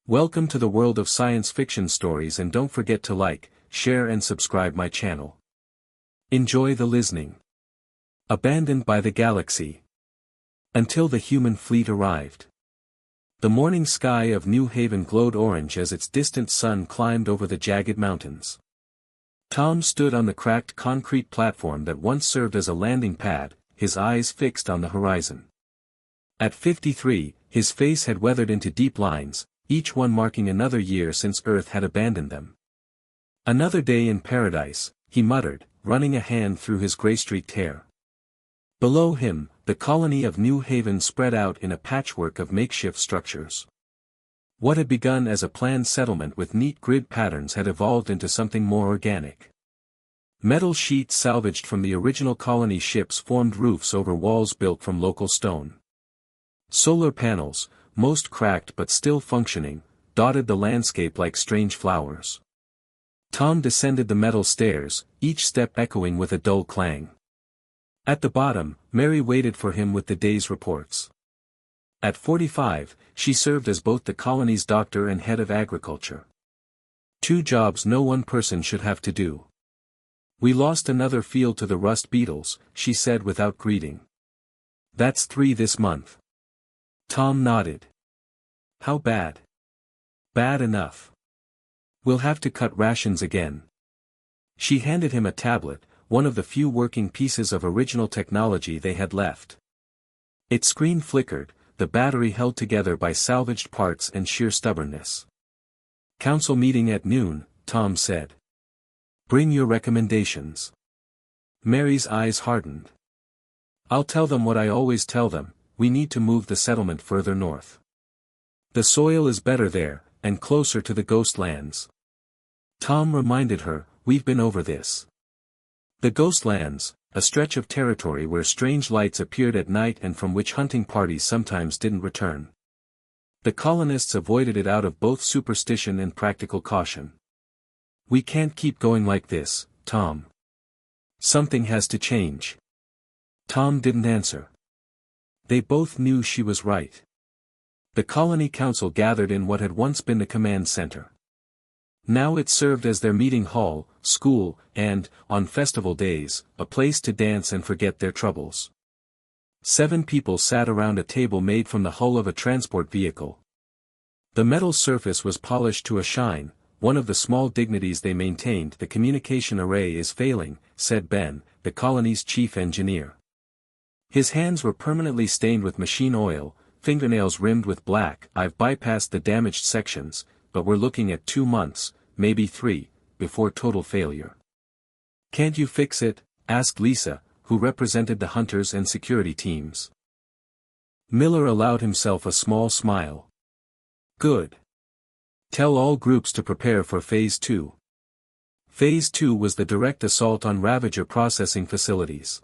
Welcome to the world of science fiction stories, and don't forget to like, share and subscribe my channel. Enjoy the listening. Abandoned by the galaxy. Until the human fleet arrived. The morning sky of New Haven glowed orange as its distant sun climbed over the jagged mountains. Tom stood on the cracked concrete platform that once served as a landing pad, his eyes fixed on the horizon. At 53, his face had weathered into deep lines, each one marking another year since Earth had abandoned them. "Another day in paradise," he muttered, running a hand through his gray-streaked hair. Below him, the colony of New Haven spread out in a patchwork of makeshift structures. What had begun as a planned settlement with neat grid patterns had evolved into something more organic. Metal sheets salvaged from the original colony ships formed roofs over walls built from local stone. Solar panels, most cracked but still functioning, dotted the landscape like strange flowers. Tom descended the metal stairs, each step echoing with a dull clang. At the bottom, Mary waited for him with the day's reports. At 45, she served as both the colony's doctor and head of agriculture. Two jobs no one person should have to do. "We lost another field to the rust beetles," she said without greeting. "That's 3 this month." Tom nodded. "How bad?" "Bad enough. We'll have to cut rations again." She handed him a tablet, one of the few working pieces of original technology they had left. Its screen flickered, the battery held together by salvaged parts and sheer stubbornness. "Council meeting at noon," Tom said. "Bring your recommendations." Mary's eyes hardened. "I'll tell them what I always tell them, we need to move the settlement further north. The soil is better there, and closer to the ghost lands." Tom reminded her, "We've been over this." The ghost lands, a stretch of territory where strange lights appeared at night and from which hunting parties sometimes didn't return. The colonists avoided it out of both superstition and practical caution. "We can't keep going like this, Tom. Something has to change." Tom didn't answer. They both knew she was right. The colony council gathered in what had once been the command center. Now it served as their meeting hall, school, and, on festival days, a place to dance and forget their troubles. 7 people sat around a table made from the hull of a transport vehicle. The metal surface was polished to a shine. "One of the small dignities they maintained, the communication array is failing," said Ben, the colony's chief engineer. His hands were permanently stained with machine oil, fingernails rimmed with black. "I've bypassed the damaged sections, but we're looking at 2 months, maybe 3, before total failure." "Can't you fix it?" asked Lisa, who represented the hunters and security teams. Miller allowed himself a small smile. "Good. Tell all groups to prepare for Phase 2. Phase 2 was the direct assault on Ravager processing facilities.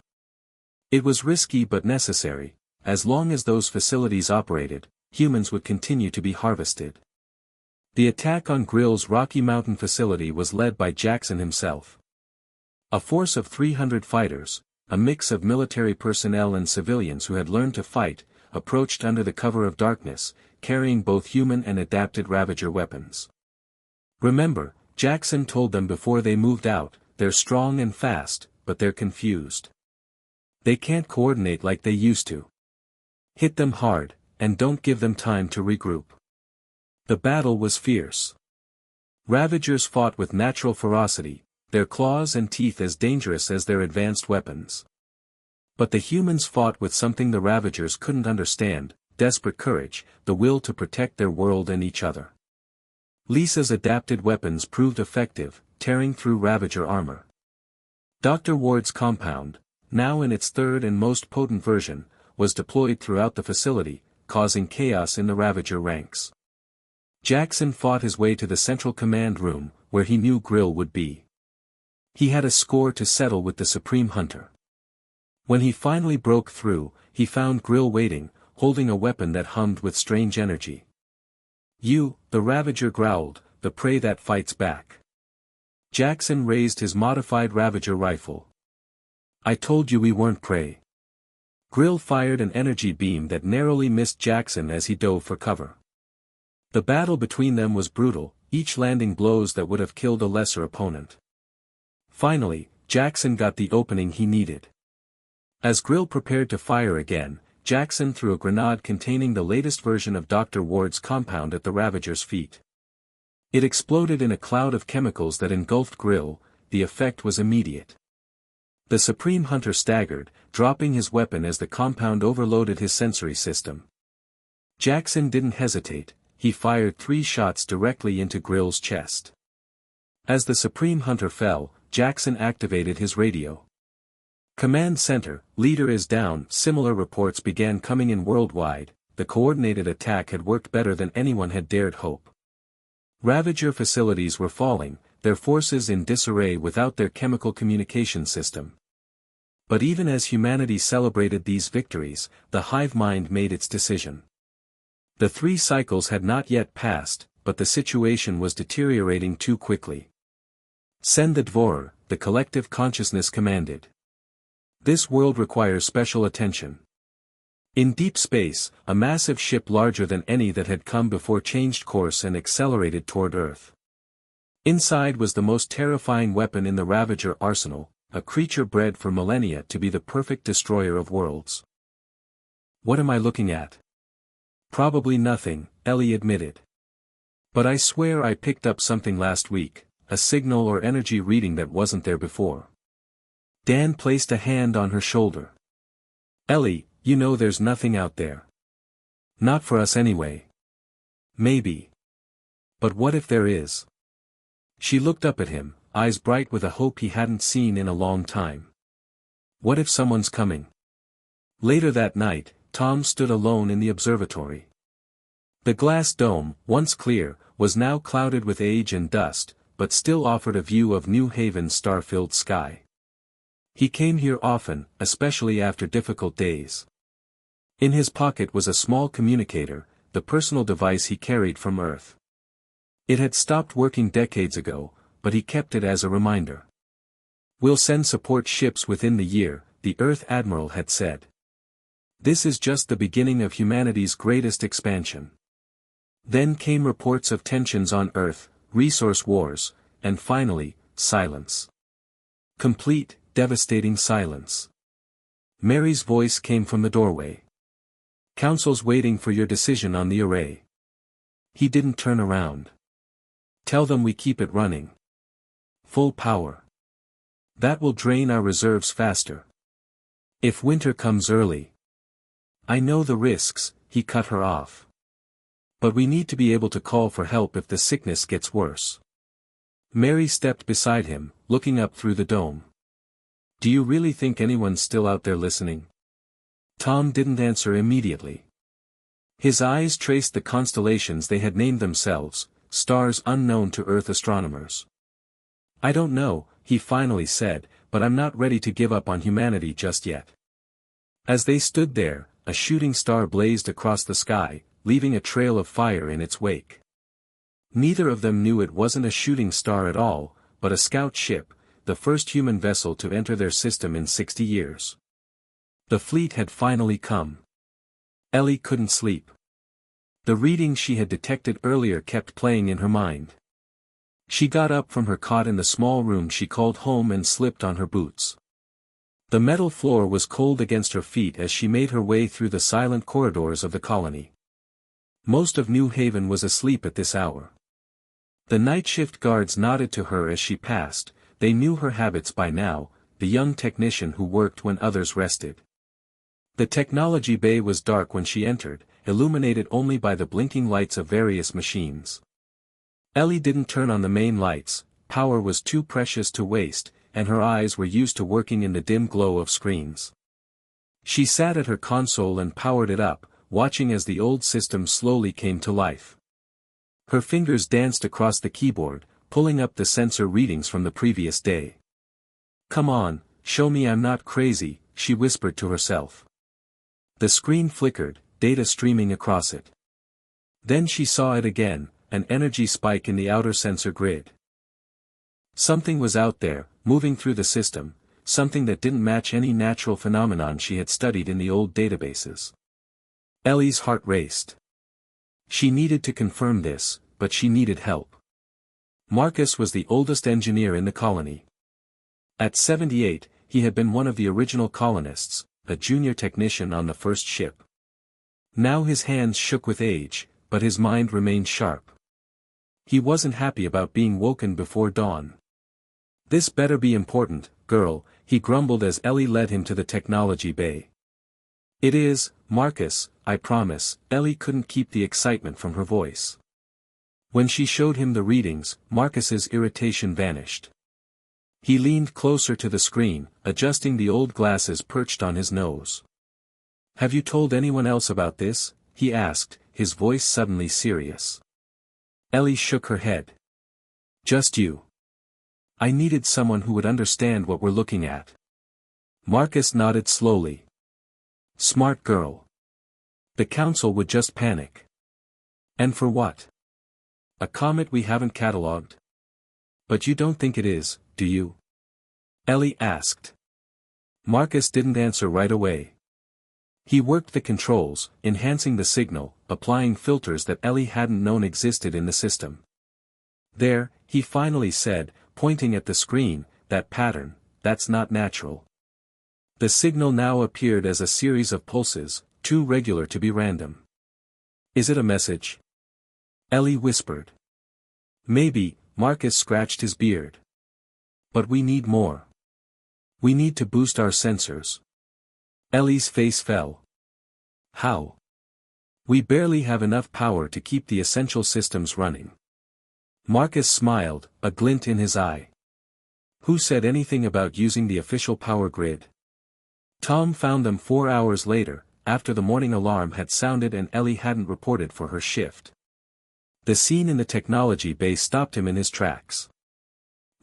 It was risky but necessary. As long as those facilities operated, humans would continue to be harvested. The attack on Grill's Rocky Mountain facility was led by Jackson himself. A force of 300 fighters, a mix of military personnel and civilians who had learned to fight, approached under the cover of darkness, carrying both human and adapted Ravager weapons. "Remember," Jackson told them before they moved out, "they're strong and fast, but they're confused. They can't coordinate like they used to. Hit them hard, and don't give them time to regroup." The battle was fierce. Ravagers fought with natural ferocity, their claws and teeth as dangerous as their advanced weapons. But the humans fought with something the Ravagers couldn't understand: desperate courage, the will to protect their world and each other. Lisa's adapted weapons proved effective, tearing through Ravager armor. Dr. Ward's compound, now in its 3rd and most potent version, was deployed throughout the facility, causing chaos in the Ravager ranks. Jackson fought his way to the central command room, where he knew Grill would be. He had a score to settle with the Supreme Hunter. When he finally broke through, he found Grill waiting, holding a weapon that hummed with strange energy. "You," the Ravager growled, "the prey that fights back." Jackson raised his modified Ravager rifle. "I told you we weren't prey." Grill fired an energy beam that narrowly missed Jackson as he dove for cover. The battle between them was brutal, each landing blows that would have killed a lesser opponent. Finally, Jackson got the opening he needed. As Grill prepared to fire again, Jackson threw a grenade containing the latest version of Dr. Ward's compound at the Ravager's feet. It exploded in a cloud of chemicals that engulfed Grill. The effect was immediate. The Supreme Hunter staggered, dropping his weapon as the compound overloaded his sensory system. Jackson didn't hesitate, he fired 3 shots directly into Grill's chest. As the Supreme Hunter fell, Jackson activated his radio. Command Center, leader is down. Similar reports began coming in worldwide. The coordinated attack had worked better than anyone had dared hope. Ravager facilities were falling, their forces in disarray without their chemical communication system. But even as humanity celebrated these victories, the hive mind made its decision. The 3 cycles had not yet passed, but the situation was deteriorating too quickly. Send the Dvorer, the collective consciousness commanded. This world requires special attention. In deep space, a massive ship larger than any that had come before changed course and accelerated toward Earth. Inside was the most terrifying weapon in the Ravager arsenal, a creature bred for millennia to be the perfect destroyer of worlds. What am I looking at? Probably nothing, Ellie admitted. But I swear I picked up something last week, a signal or energy reading that wasn't there before. Dan placed a hand on her shoulder. Ellie, you know there's nothing out there. Not for us anyway. Maybe. But what if there is? She looked up at him, eyes bright with a hope he hadn't seen in a long time. What if someone's coming? Later that night, Tom stood alone in the observatory. The glass dome, once clear, was now clouded with age and dust, but still offered a view of New Haven's star-filled sky. He came here often, especially after difficult days. In his pocket was a small communicator, the personal device he carried from Earth. It had stopped working decades ago, but he kept it as a reminder. We'll send support ships within the year, the Earth Admiral had said. This is just the beginning of humanity's greatest expansion. Then came reports of tensions on Earth, resource wars, and finally, silence. Complete, devastating silence. Mary's voice came from the doorway. Council's waiting for your decision on the array. He didn't turn around. Tell them we keep it running. Full power. That will drain our reserves faster. If winter comes early. I know the risks, he cut her off. But we need to be able to call for help if the sickness gets worse. Mary stepped beside him, looking up through the dome. Do you really think anyone's still out there listening? Tom didn't answer immediately. His eyes traced the constellations they had named themselves, stars unknown to Earth astronomers. I don't know, he finally said, but I'm not ready to give up on humanity just yet. As they stood there, a shooting star blazed across the sky, leaving a trail of fire in its wake. Neither of them knew it wasn't a shooting star at all, but a scout ship, the first human vessel to enter their system in 60 years. The fleet had finally come. Ellie couldn't sleep. The reading she had detected earlier kept playing in her mind. She got up from her cot in the small room she called home and slipped on her boots. The metal floor was cold against her feet as she made her way through the silent corridors of the colony. Most of New Haven was asleep at this hour. The night shift guards nodded to her as she passed, they knew her habits by now, the young technician who worked when others rested. The technology bay was dark when she entered, illuminated only by the blinking lights of various machines. Ellie didn't turn on the main lights, power was too precious to waste, and her eyes were used to working in the dim glow of screens. She sat at her console and powered it up, watching as the old system slowly came to life. Her fingers danced across the keyboard, pulling up the sensor readings from the previous day. Come on, show me I'm not crazy, she whispered to herself. The screen flickered, data streaming across it. Then she saw it again, an energy spike in the outer sensor grid. Something was out there, moving through the system, something that didn't match any natural phenomenon she had studied in the old databases. Ellie's heart raced. She needed to confirm this, but she needed help. Marcus was the oldest engineer in the colony. At 78, he had been one of the original colonists, a junior technician on the first ship. Now his hands shook with age, but his mind remained sharp. He wasn't happy about being woken before dawn. "This better be important, girl," he grumbled as Ellie led him to the technology bay. "It is, Marcus, I promise." Ellie couldn't keep the excitement from her voice. When she showed him the readings, Marcus's irritation vanished. He leaned closer to the screen, adjusting the old glasses perched on his nose. "Have you told anyone else about this?" he asked, his voice suddenly serious. Ellie shook her head. "Just you. I needed someone who would understand what we're looking at." Marcus nodded slowly. "Smart girl. The council would just panic. And for what? A comet we haven't catalogued? But you don't think it is, do you?" Ellie asked. Marcus didn't answer right away. He worked the controls, enhancing the signal, applying filters that Ellie hadn't known existed in the system. "There," he finally said, pointing at the screen, "that pattern, that's not natural." The signal now appeared as a series of pulses, too regular to be random. "Is it a message?" Ellie whispered. "Maybe," Marcus scratched his beard. "But we need more. We need to boost our sensors." Ellie's face fell. "How? We barely have enough power to keep the essential systems running." Marcus smiled, a glint in his eye. "Who said anything about using the official power grid?" Tom found them 4 hours later, after the morning alarm had sounded and Ellie hadn't reported for her shift. The scene in the technology bay stopped him in his tracks.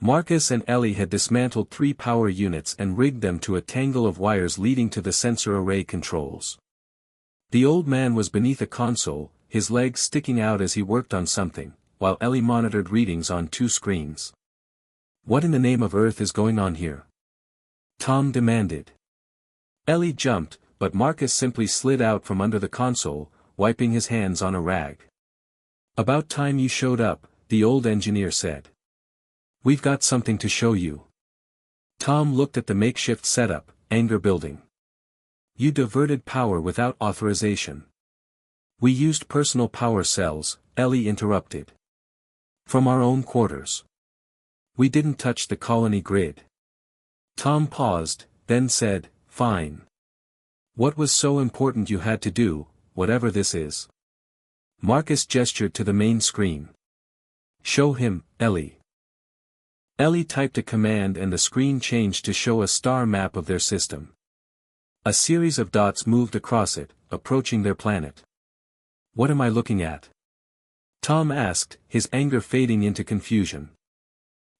Marcus and Ellie had dismantled 3 power units and rigged them to a tangle of wires leading to the sensor array controls. The old man was beneath a console, his legs sticking out as he worked on something, while Ellie monitored readings on 2 screens. "What in the name of Earth is going on here?" Tom demanded. Ellie jumped, but Marcus simply slid out from under the console, wiping his hands on a rag. "About time you showed up," the old engineer said. "We've got something to show you." Tom looked at the makeshift setup, anger building. "You diverted power without authorization." "We used personal power cells," Ellie interrupted. "From our own quarters. We didn't touch the colony grid." Tom paused, then said, "Fine. What was so important you had to do, whatever this is?" Marcus gestured to the main screen. "Show him, Ellie." Ellie typed a command and the screen changed to show a star map of their system. A series of dots moved across it, approaching their planet. "What am I looking at?" Tom asked, his anger fading into confusion.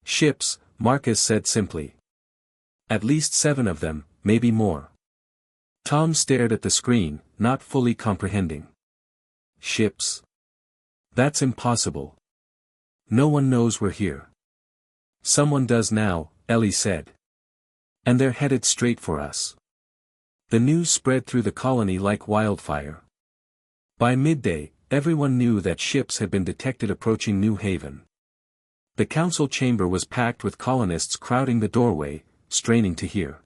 "Ships," Marcus said simply. "At least 7 of them, maybe more." Tom stared at the screen, not fully comprehending. "Ships? That's impossible. No one knows we're here." "Someone does now," Ellie said. "And they're headed straight for us." The news spread through the colony like wildfire. By midday, everyone knew that ships had been detected approaching New Haven. The council chamber was packed with colonists crowding the doorway, straining to hear.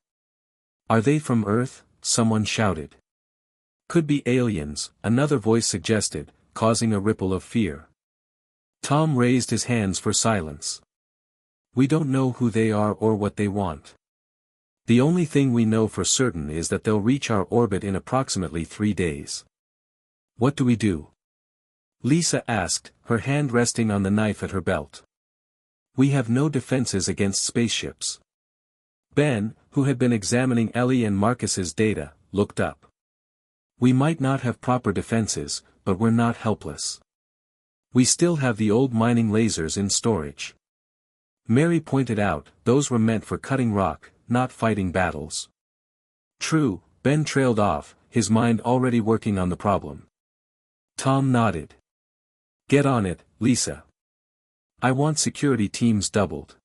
"Are they from Earth?" someone shouted. "Could be aliens," another voice suggested, causing a ripple of fear. Tom raised his hands for silence. "We don't know who they are or what they want. The only thing we know for certain is that they'll reach our orbit in approximately 3 days." "What do we do?" Lisa asked, her hand resting on the knife at her belt. "We have no defenses against spaceships." Ben, who had been examining Ellie and Marcus's data, looked up. "We might not have proper defenses, but we're not helpless. We still have the old mining lasers in storage." Mary pointed out, "Those were meant for cutting rock, not fighting battles." "True," Ben trailed off, his mind already working on the problem. Tom nodded. "Get on it, Lisa. I want security teams doubled.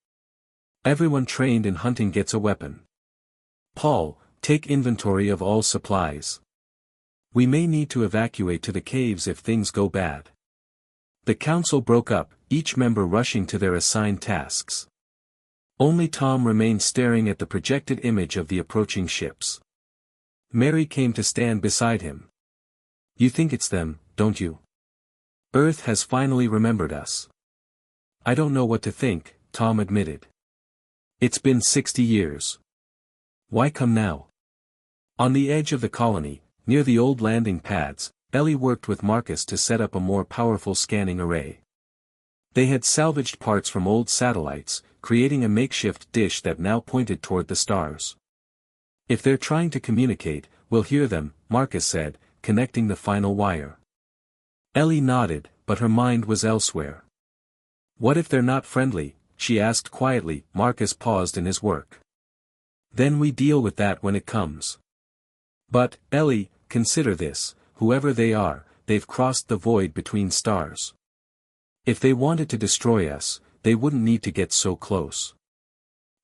Everyone trained in hunting gets a weapon. Paul, take inventory of all supplies. We may need to evacuate to the caves if things go bad. The council broke up, each member rushing to their assigned tasks. Only Tom remained staring at the projected image of the approaching ships. Mary came to stand beside him. You think it's them, don't you? Earth has finally remembered us. I don't know what to think, Tom admitted. It's been 60 years. Why come now? On the edge of the colony, near the old landing pads, Ellie worked with Marcus to set up a more powerful scanning array. They had salvaged parts from old satellites, creating a makeshift dish that now pointed toward the stars. If they're trying to communicate, we'll hear them, Marcus said, connecting the final wire. Ellie nodded, but her mind was elsewhere. What if they're not friendly? She asked quietly. Marcus paused in his work. Then we deal with that when it comes. But, Ellie, consider this, whoever they are, they've crossed the void between stars. If they wanted to destroy us, they wouldn't need to get so close.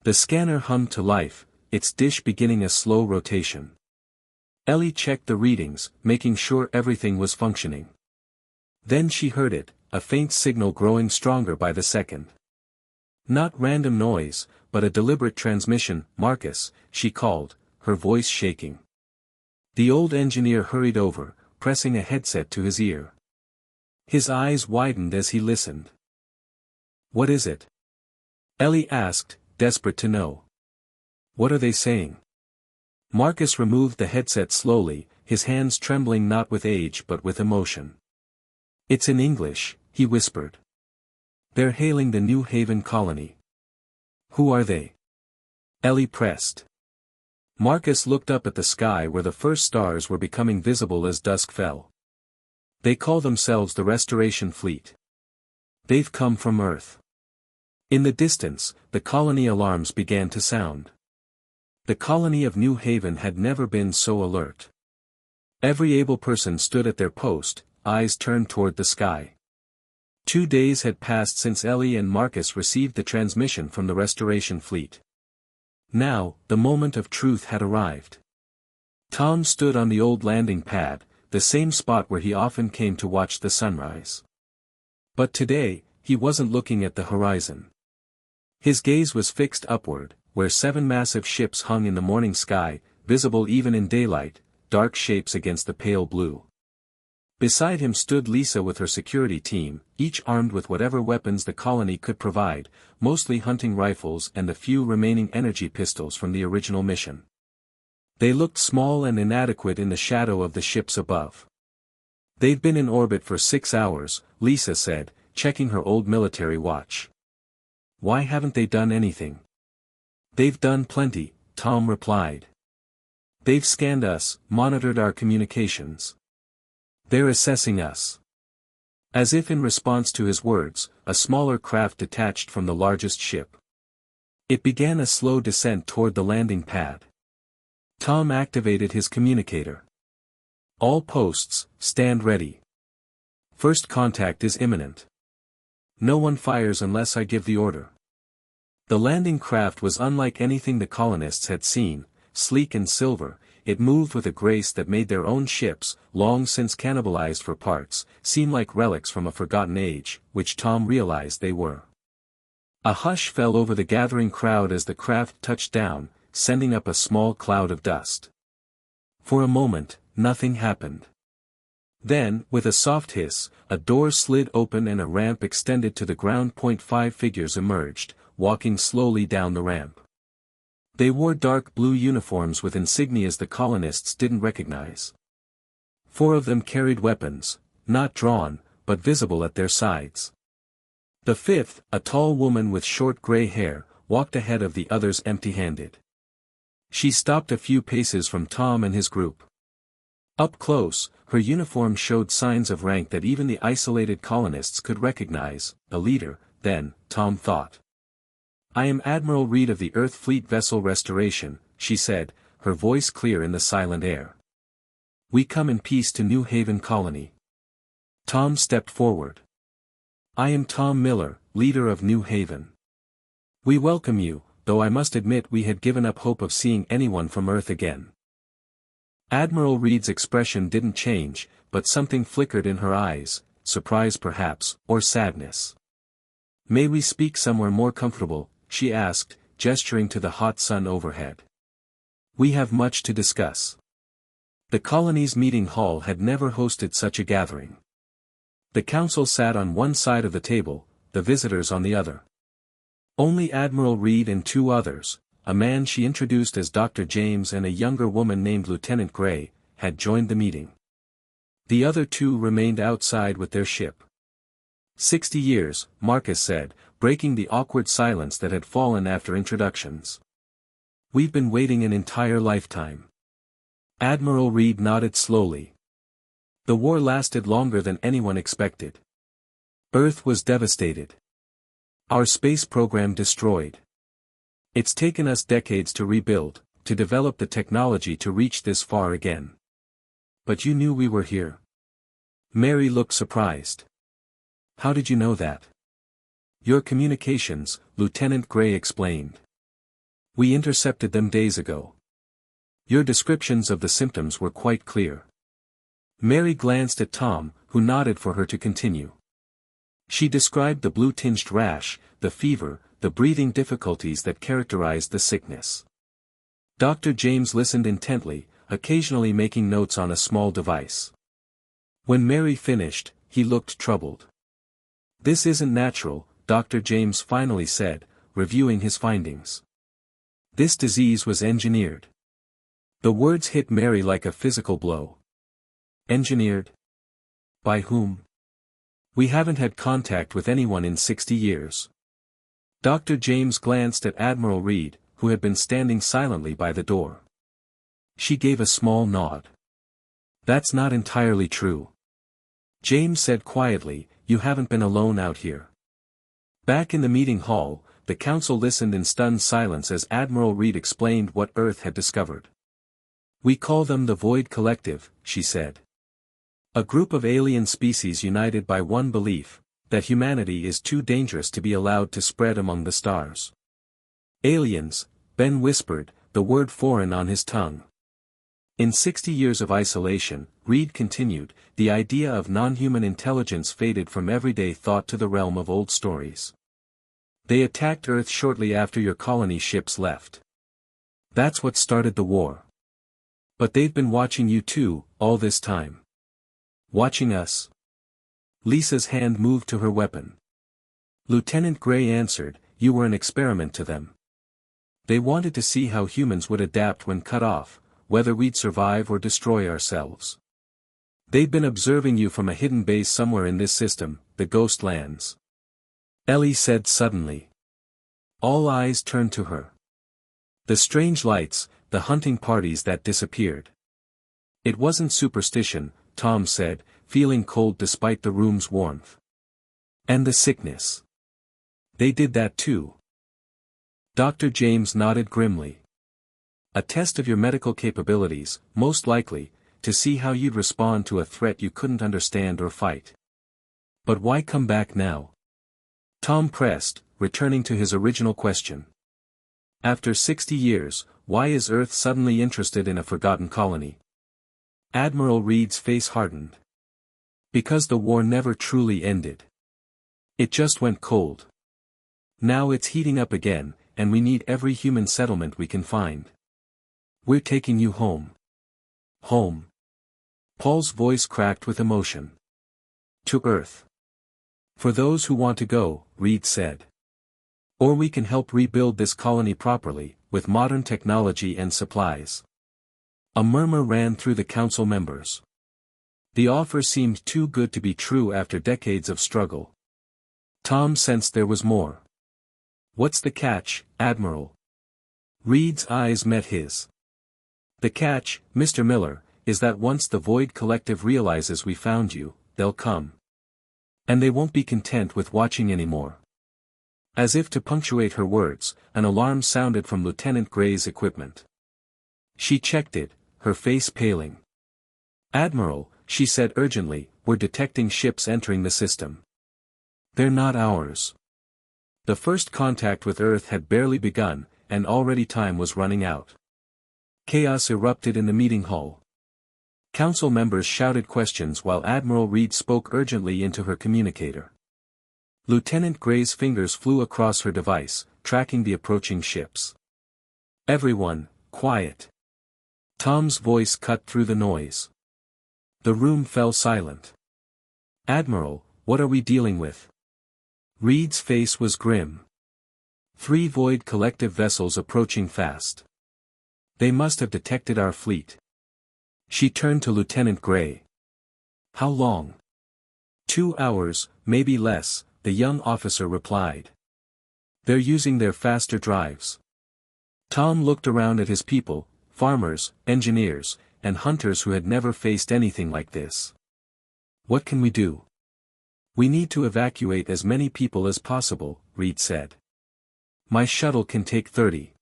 The scanner hummed to life, its dish beginning a slow rotation. Ellie checked the readings, making sure everything was functioning. Then she heard it, a faint signal growing stronger by the second. Not random noise, but a deliberate transmission. Marcus, she called, her voice shaking. The old engineer hurried over, pressing a headset to his ear. His eyes widened as he listened. What is it? Ellie asked, desperate to know. What are they saying? Marcus removed the headset slowly, his hands trembling not with age but with emotion. It's in English, he whispered. They're hailing the New Haven colony. Who are they? Ellie pressed. Marcus looked up at the sky where the first stars were becoming visible as dusk fell. They call themselves the Restoration Fleet. They've come from Earth. In the distance, the colony alarms began to sound. The colony of New Haven had never been so alert. Every able person stood at their post, eyes turned toward the sky. 2 days had passed since Ellie and Marcus received the transmission from the Restoration Fleet. Now, the moment of truth had arrived. Tom stood on the old landing pad, the same spot where he often came to watch the sunrise. But today, he wasn't looking at the horizon. His gaze was fixed upward, where 7 massive ships hung in the morning sky, visible even in daylight, dark shapes against the pale blue. Beside him stood Lisa with her security team, each armed with whatever weapons the colony could provide, mostly hunting rifles and the few remaining energy pistols from the original mission. They looked small and inadequate in the shadow of the ships above. They've been in orbit for 6 hours, Lisa said, checking her old military watch. Why haven't they done anything? They've done plenty, Tom replied. They've scanned us, monitored our communications. They're assessing us. As if in response to his words, a smaller craft detached from the largest ship. It began a slow descent toward the landing pad. Tom activated his communicator. All posts, stand ready. First contact is imminent. No one fires unless I give the order. The landing craft was unlike anything the colonists had seen, sleek and silver. It moved with a grace that made their own ships, long since cannibalized for parts, seem like relics from a forgotten age, which Tom realized they were. A hush fell over the gathering crowd as the craft touched down, sending up a small cloud of dust. For a moment, nothing happened. Then, with a soft hiss, a door slid open and a ramp extended to the ground. 5 figures emerged, walking slowly down the ramp. They wore dark blue uniforms with insignias the colonists didn't recognize. 4 of them carried weapons, not drawn, but visible at their sides. The 5th, a tall woman with short gray hair, walked ahead of the others empty-handed. She stopped a few paces from Tom and his group. Up close, her uniform showed signs of rank that even the isolated colonists could recognize. A leader, then, Tom thought. I am Admiral Reed of the Earth Fleet Vessel Restoration, she said, her voice clear in the silent air. We come in peace to New Haven Colony. Tom stepped forward. I am Tom Miller, leader of New Haven. We welcome you, though I must admit we had given up hope of seeing anyone from Earth again. Admiral Reed's expression didn't change, but something flickered in her eyes, surprise perhaps, or sadness. "May we speak somewhere more comfortable?" she asked, gesturing to the hot sun overhead. "We have much to discuss." The colony's meeting hall had never hosted such a gathering. The council sat on one side of the table, the visitors on the other. Only Admiral Reed and two others, a man she introduced as Dr. James and a younger woman named Lieutenant Gray, had joined the meeting. The other two remained outside with their ship. 60 years, Marcus said, breaking the awkward silence that had fallen after introductions. "We've been waiting an entire lifetime." Admiral Reed nodded slowly. "The war lasted longer than anyone expected. Earth was devastated. Our space program destroyed. It's taken us decades to rebuild, to develop the technology to reach this far again. But you knew we were here." Mary looked surprised. "How did you know that?" "Your communications," Lieutenant Gray explained. "We intercepted them days ago. Your descriptions of the symptoms were quite clear." Mary glanced at Tom, who nodded for her to continue. She described the blue-tinged rash, the fever, the breathing difficulties that characterized the sickness. Dr. James listened intently, occasionally making notes on a small device. When Mary finished, he looked troubled. "This isn't natural," Dr. James finally said, reviewing his findings. "This disease was engineered." The words hit Mary like a physical blow. "Engineered? By whom? We haven't had contact with anyone in 60 years. Dr. James glanced at Admiral Reed, who had been standing silently by the door. She gave a small nod. "That's not entirely true." James said quietly, "You haven't been alone out here." Back in the meeting hall, the council listened in stunned silence as Admiral Reed explained what Earth had discovered. "We call them the Void Collective," she said. "A group of alien species united by one belief, that humanity is too dangerous to be allowed to spread among the stars." "Aliens," Ben whispered, the word foreign on his tongue. "In 60 years of isolation," Reed continued, "the idea of non-human intelligence faded from everyday thought to the realm of old stories. They attacked Earth shortly after your colony ships left. That's what started the war. But they've been watching you too, all this time." "Watching us?" Lisa's hand moved to her weapon. Lieutenant Gray answered, "You were an experiment to them. They wanted to see how humans would adapt when cut off, whether we'd survive or destroy ourselves. They'd been observing you from a hidden base somewhere in this system, the Ghost Lands." Ellie said suddenly. All eyes turned to her. "The strange lights, the hunting parties that disappeared." "It wasn't superstition," Tom said, feeling cold despite the room's warmth. "And the sickness. They did that too." Dr. James nodded grimly. "A test of your medical capabilities, most likely, to see how you'd respond to a threat you couldn't understand or fight." "But why come back now?" Tom pressed, returning to his original question. "After 60 years, why is Earth suddenly interested in a forgotten colony?" Admiral Reed's face hardened. "Because the war never truly ended. It just went cold. Now it's heating up again, and we need every human settlement we can find. We're taking you home." "Home?" Paul's voice cracked with emotion. "To Earth. For those who want to go," Reed said. "Or we can help rebuild this colony properly, with modern technology and supplies." A murmur ran through the council members. The offer seemed too good to be true after decades of struggle. Tom sensed there was more. "What's the catch, Admiral?" Reed's eyes met his. "The catch, Mr. Miller, is that once the Void Collective realizes we found you, they'll come. And they won't be content with watching anymore." As if to punctuate her words, an alarm sounded from Lieutenant Gray's equipment. She checked it, her face paling. "Admiral," she said urgently, "we're detecting ships entering the system. They're not ours." The first contact with Earth had barely begun, and already time was running out. Chaos erupted in the meeting hall. Council members shouted questions while Admiral Reed spoke urgently into her communicator. Lieutenant Gray's fingers flew across her device, tracking the approaching ships. "Everyone, quiet." Tom's voice cut through the noise. The room fell silent. "Admiral, what are we dealing with?" Reed's face was grim. 3 Void collective vessels approaching fast. They must have detected our fleet. She turned to Lieutenant Gray. "How long?" 2 hours, maybe less, the young officer replied. "They're using their faster drives." Tom looked around at his people, farmers, engineers, and hunters who had never faced anything like this. "What can we do?" "We need to evacuate as many people as possible," Reed said. "My shuttle can take 30.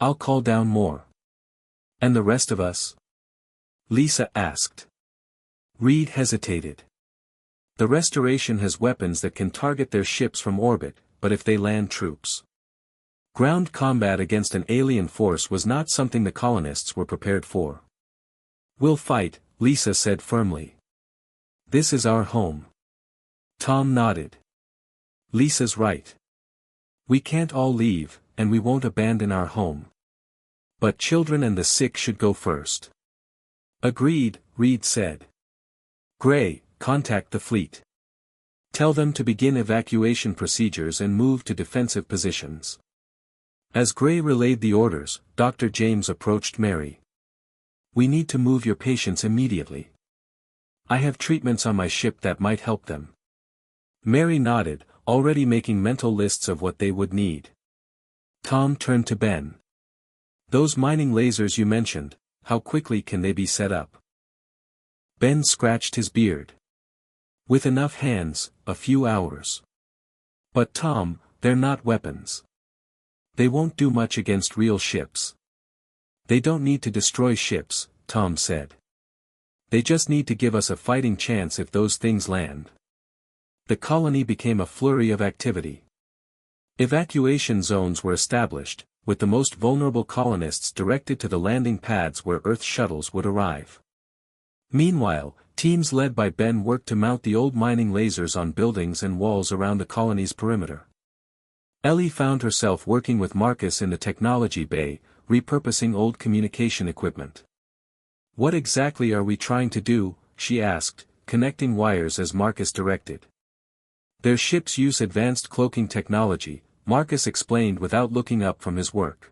I'll call down more." "And the rest of us?" Lisa asked. Reed hesitated. "The Restoration has weapons that can target their ships from orbit, but if they land troops. Ground combat against an alien force was not something the colonists were prepared for." "We'll fight," Lisa said firmly. "This is our home." Tom nodded. "Lisa's right. We can't all leave, and we won't abandon our home. But children and the sick should go first." "Agreed," Reed said. "Gray, contact the fleet. Tell them to begin evacuation procedures and move to defensive positions." As Gray relayed the orders, Dr. James approached Mary. "We need to move your patients immediately. I have treatments on my ship that might help them." Mary nodded, already making mental lists of what they would need. Tom turned to Ben. "Those mining lasers you mentioned, how quickly can they be set up?" Ben scratched his beard. "With enough hands, a few hours. But Tom, they're not weapons. They won't do much against real ships." "They don't need to destroy ships," Tom said. "They just need to give us a fighting chance if those things land." The colony became a flurry of activity. Evacuation zones were established, with the most vulnerable colonists directed to the landing pads where Earth shuttles would arrive. Meanwhile, teams led by Ben worked to mount the old mining lasers on buildings and walls around the colony's perimeter. Ellie found herself working with Marcus in the technology bay, repurposing old communication equipment. "What exactly are we trying to do?" she asked, connecting wires as Marcus directed. "Their ships use advanced cloaking technology," Marcus explained without looking up from his work.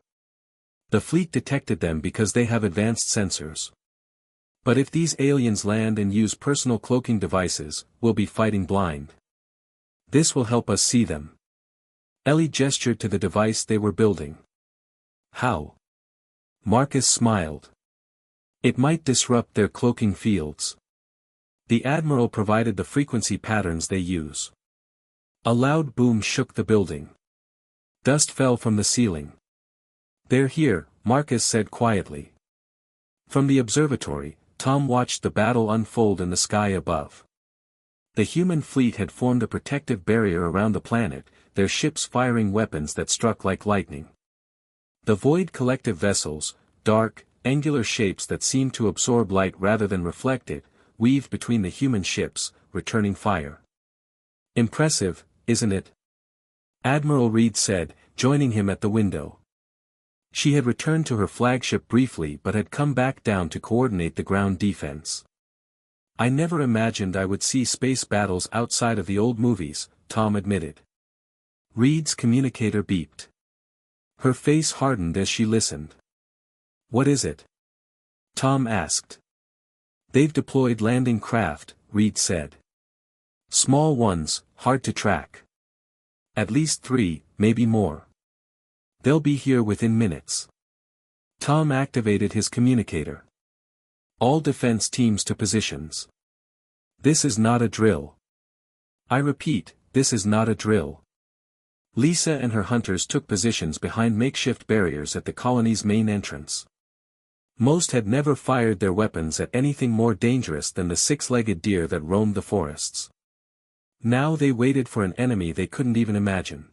"The fleet detected them because they have advanced sensors. But if these aliens land and use personal cloaking devices, we'll be fighting blind. This will help us see them." Ellie gestured to the device they were building. "How?" Marcus smiled. "It might disrupt their cloaking fields. The Admiral provided the frequency patterns they use." A loud boom shook the building. Dust fell from the ceiling. "They're here," Marcus said quietly. From the observatory, Tom watched the battle unfold in the sky above. The human fleet had formed a protective barrier around the planet, their ships firing weapons that struck like lightning. The Void collective vessels, dark, angular shapes that seemed to absorb light rather than reflect it, weaved between the human ships, returning fire. "Impressive, isn't it?" Admiral Reed said, joining him at the window. She had returned to her flagship briefly but had come back down to coordinate the ground defense. "I never imagined I would see space battles outside of the old movies," Tom admitted. Reed's communicator beeped. Her face hardened as she listened. "What is it?" Tom asked. "They've deployed landing craft," Reed said. "Small ones, hard to track. At least 3, maybe more. They'll be here within minutes." Tom activated his communicator. "All defense teams to positions. This is not a drill. I repeat, this is not a drill." Lisa and her hunters took positions behind makeshift barriers at the colony's main entrance. Most had never fired their weapons at anything more dangerous than the 6-legged deer that roamed the forests. Now they waited for an enemy they couldn't even imagine.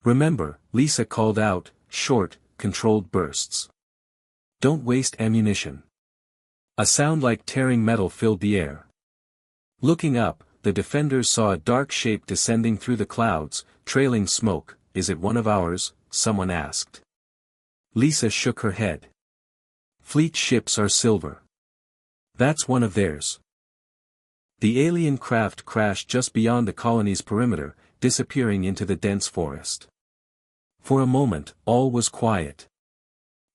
"Remember," Lisa called out, short, controlled bursts. "Don't waste ammunition. A sound like tearing metal filled the air. Looking up, the defenders saw a dark shape descending through the clouds, trailing smoke. "Is it one of ours?" someone asked. Lisa shook her head. "Fleet ships are silver. That's one of theirs." The alien craft crashed just beyond the colony's perimeter, disappearing into the dense forest. For a moment, all was quiet.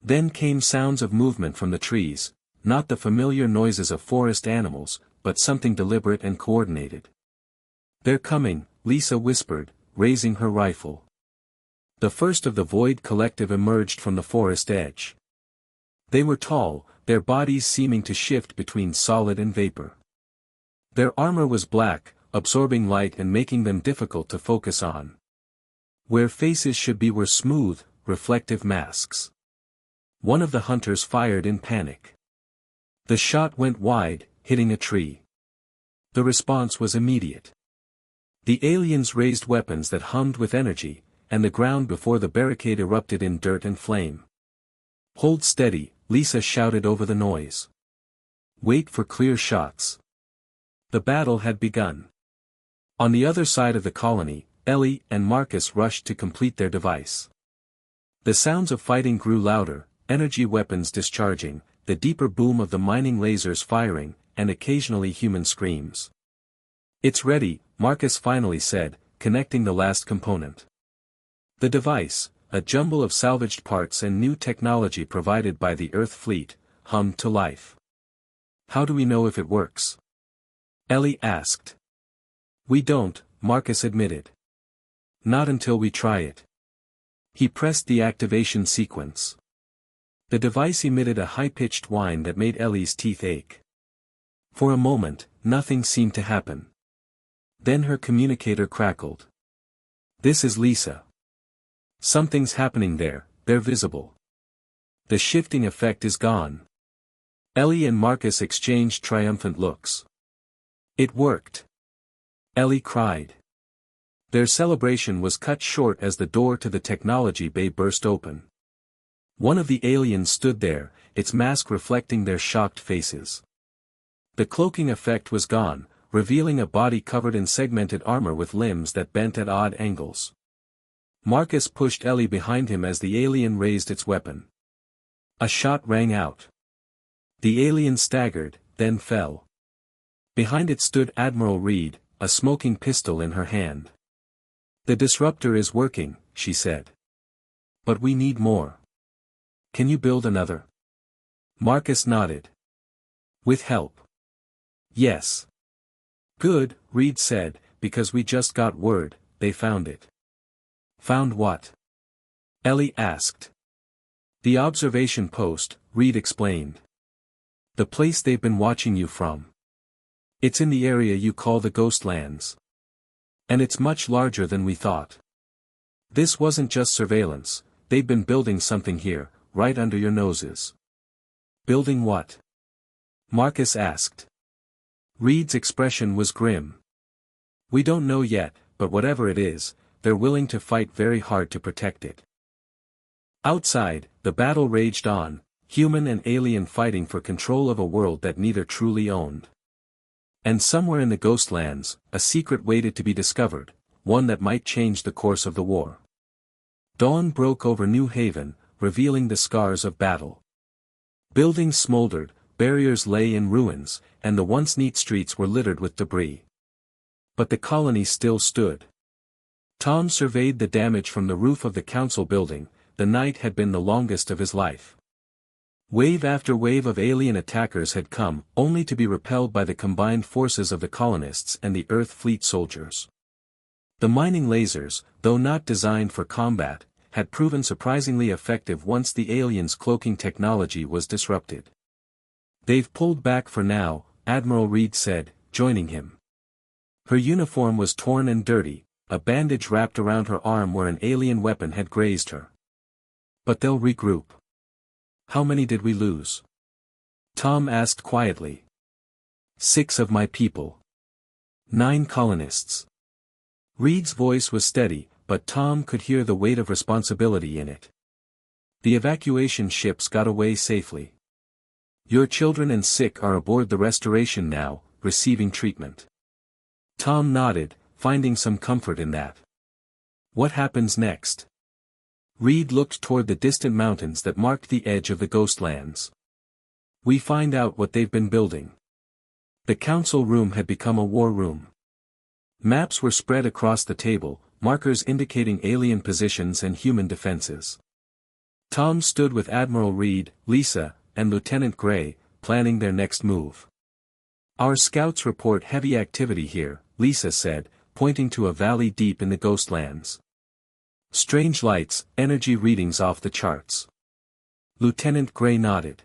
Then came sounds of movement from the trees, not the familiar noises of forest animals, but something deliberate and coordinated. "They're coming," Lisa whispered, raising her rifle. The first of the Void Collective emerged from the forest edge. They were tall, their bodies seeming to shift between solid and vapor. Their armor was black, absorbing light and making them difficult to focus on. Where faces should be were smooth, reflective masks. One of the hunters fired in panic. The shot went wide, hitting a tree. The response was immediate. The aliens raised weapons that hummed with energy, and the ground before the barricade erupted in dirt and flame. "Hold steady," Lisa shouted over the noise. "Wait for clear shots." The battle had begun. On the other side of the colony, Ellie and Marcus rushed to complete their device. The sounds of fighting grew louder, energy weapons discharging, the deeper boom of the mining lasers firing, and occasionally human screams. "It's ready," Marcus finally said, connecting the last component. The device, a jumble of salvaged parts and new technology provided by the Earth fleet, hummed to life. "How do we know if it works?" Ellie asked. "We don't," Marcus admitted. "Not until we try it." He pressed the activation sequence. The device emitted a high-pitched whine that made Ellie's teeth ache. For a moment, nothing seemed to happen. Then her communicator crackled. "This is Lisa. Something's happening there, they're visible. The shifting effect is gone." Ellie and Marcus exchanged triumphant looks. "It worked!" Ellie cried. Their celebration was cut short as the door to the technology bay burst open. One of the aliens stood there, its mask reflecting their shocked faces. The cloaking effect was gone, revealing a body covered in segmented armor with limbs that bent at odd angles. Marcus pushed Ellie behind him as the alien raised its weapon. A shot rang out. The alien staggered, then fell. Behind it stood Admiral Reed, a smoking pistol in her hand. "The disruptor is working," she said. "But we need more. Can you build another?" Marcus nodded. "With help?" "Yes." "Good," Reed said, "because we just got word, they found it." "Found what?" Ellie asked. "The observation post," Reed explained. "The place they've been watching you from. It's in the area you call the Ghostlands. And it's much larger than we thought. This wasn't just surveillance, they've been building something here, right under your noses." "Building what?" Marcus asked. Reed's expression was grim. "We don't know yet, but whatever it is, they're willing to fight very hard to protect it." Outside, the battle raged on, human and alien fighting for control of a world that neither truly owned. And somewhere in the Ghostlands, a secret waited to be discovered, one that might change the course of the war. Dawn broke over New Haven, revealing the scars of battle. Buildings smoldered, barriers lay in ruins, and the once neat streets were littered with debris. But the colony still stood. Tom surveyed the damage from the roof of the council building. The night had been the longest of his life. Wave after wave of alien attackers had come, only to be repelled by the combined forces of the colonists and the Earth fleet soldiers. The mining lasers, though not designed for combat, had proven surprisingly effective once the aliens' cloaking technology was disrupted. "They've pulled back for now," Admiral Reed said, joining him. Her uniform was torn and dirty, a bandage wrapped around her arm where an alien weapon had grazed her. "But they'll regroup." "How many did we lose?" Tom asked quietly. 6 of my people. 9 colonists." Reed's voice was steady, but Tom could hear the weight of responsibility in it. "The evacuation ships got away safely. Your children and sick are aboard the restoration now, receiving treatment. Tom nodded, finding some comfort in that. What happens next? Reed looked toward the distant mountains that marked the edge of the Ghostlands. We find out what they've been building. The council room had become a war room. Maps were spread across the table, markers indicating alien positions and human defenses. Tom stood with Admiral Reed, Lisa, and Lieutenant Gray, planning their next move. Our scouts report heavy activity here, Lisa said, pointing to a valley deep in the Ghostlands. Strange lights, energy readings off the charts. Lieutenant Gray nodded.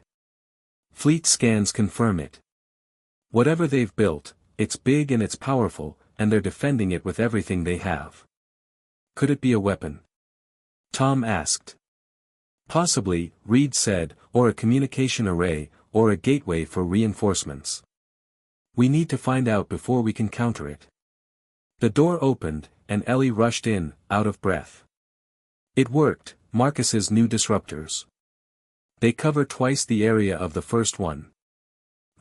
Fleet scans confirm it. Whatever they've built, it's big and it's powerful, and they're defending it with everything they have. Could it be a weapon? Tom asked. Possibly, Reed said, or a communication array, or a gateway for reinforcements. We need to find out before we can counter it. The door opened, and Ellie rushed in, out of breath. It worked, Marcus's new disruptors. They cover twice the area of the first one.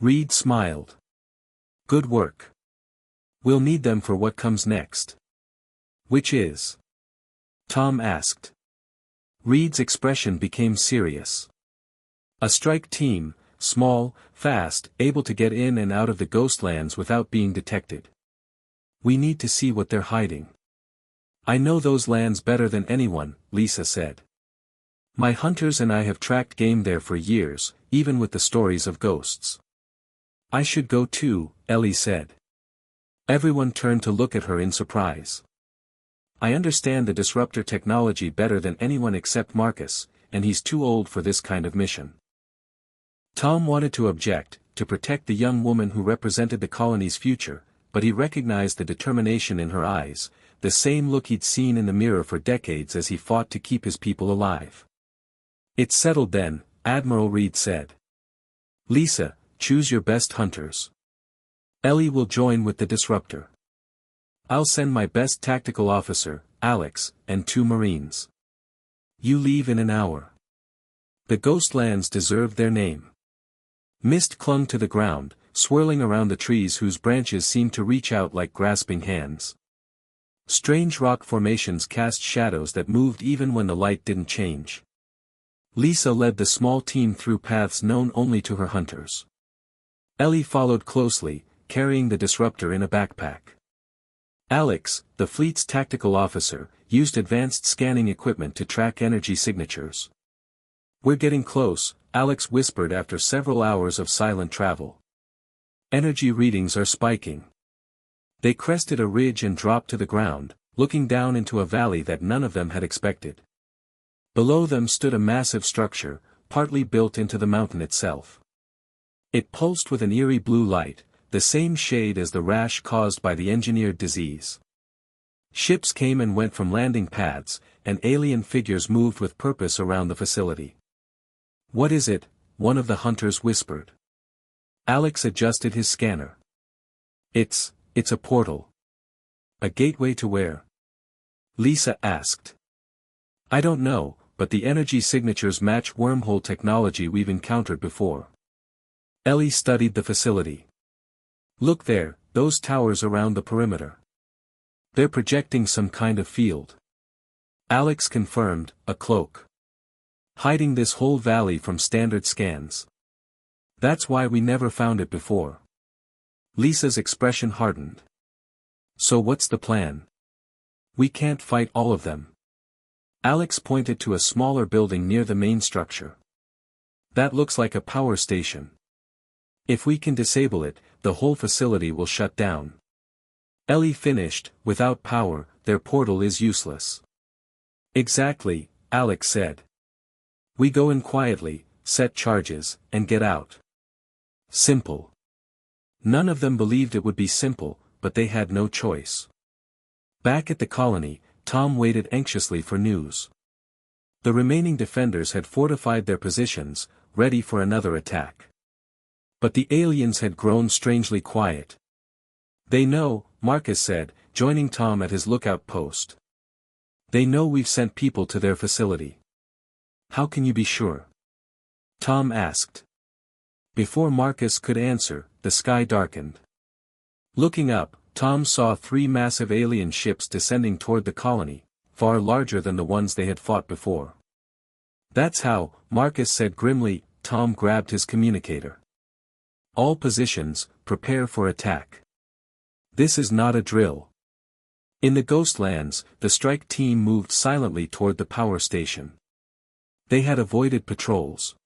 Reed smiled. Good work. We'll need them for what comes next. Which is? Tom asked. Reed's expression became serious. A strike team, small, fast, able to get in and out of the Ghostlands without being detected. We need to see what they're hiding. I know those lands better than anyone, Lisa said. My hunters and I have tracked game there for years, even with the stories of ghosts. I should go too, Ellie said. Everyone turned to look at her in surprise. I understand the disruptor technology better than anyone except Marcus, and he's too old for this kind of mission. Tom wanted to object, to protect the young woman who represented the colony's future, but he recognized the determination in her eyes, the same look he'd seen in the mirror for decades as he fought to keep his people alive. It's settled then, Admiral Reed said. Lisa, choose your best hunters. Ellie will join with the disruptor. I'll send my best tactical officer, Alex, and 2 Marines. You leave in an hour. The Ghostlands deserved their name. Mist clung to the ground, swirling around the trees whose branches seemed to reach out like grasping hands. Strange rock formations cast shadows that moved even when the light didn't change. Lisa led the small team through paths known only to her hunters. Ellie followed closely, carrying the disruptor in a backpack. Alex, the fleet's tactical officer, used advanced scanning equipment to track energy signatures. We're getting close, Alex whispered after several hours of silent travel. Energy readings are spiking. They crested a ridge and dropped to the ground, looking down into a valley that none of them had expected. Below them stood a massive structure, partly built into the mountain itself. It pulsed with an eerie blue light, the same shade as the rash caused by the engineered disease. Ships came and went from landing pads, and alien figures moved with purpose around the facility. What is it? One of the hunters whispered. Alex adjusted his scanner. It's a portal. A gateway to where? Lisa asked. I don't know, but the energy signatures match wormhole technology we've encountered before. Ellie studied the facility. Look there, those towers around the perimeter. They're projecting some kind of field. Alex confirmed, a cloak. Hiding this whole valley from standard scans. That's why we never found it before. Lisa's expression hardened. So what's the plan? We can't fight all of them. Alex pointed to a smaller building near the main structure. That looks like a power station. If we can disable it, the whole facility will shut down. Ellie finished, without power, their portal is useless. Exactly, Alex said. We go in quietly, set charges, and get out. Simple. None of them believed it would be simple, but they had no choice. Back at the colony, Tom waited anxiously for news. The remaining defenders had fortified their positions, ready for another attack. But the aliens had grown strangely quiet. They know, Marcus said, joining Tom at his lookout post. They know we've sent people to their facility. How can you be sure? Tom asked. Before Marcus could answer, the sky darkened. Looking up, Tom saw 3 massive alien ships descending toward the colony, far larger than the ones they had fought before. "That's how," Marcus said grimly. Tom grabbed his communicator. "All positions, prepare for attack. This is not a drill." In the Ghostlands, the strike team moved silently toward the power station. They had avoided patrols.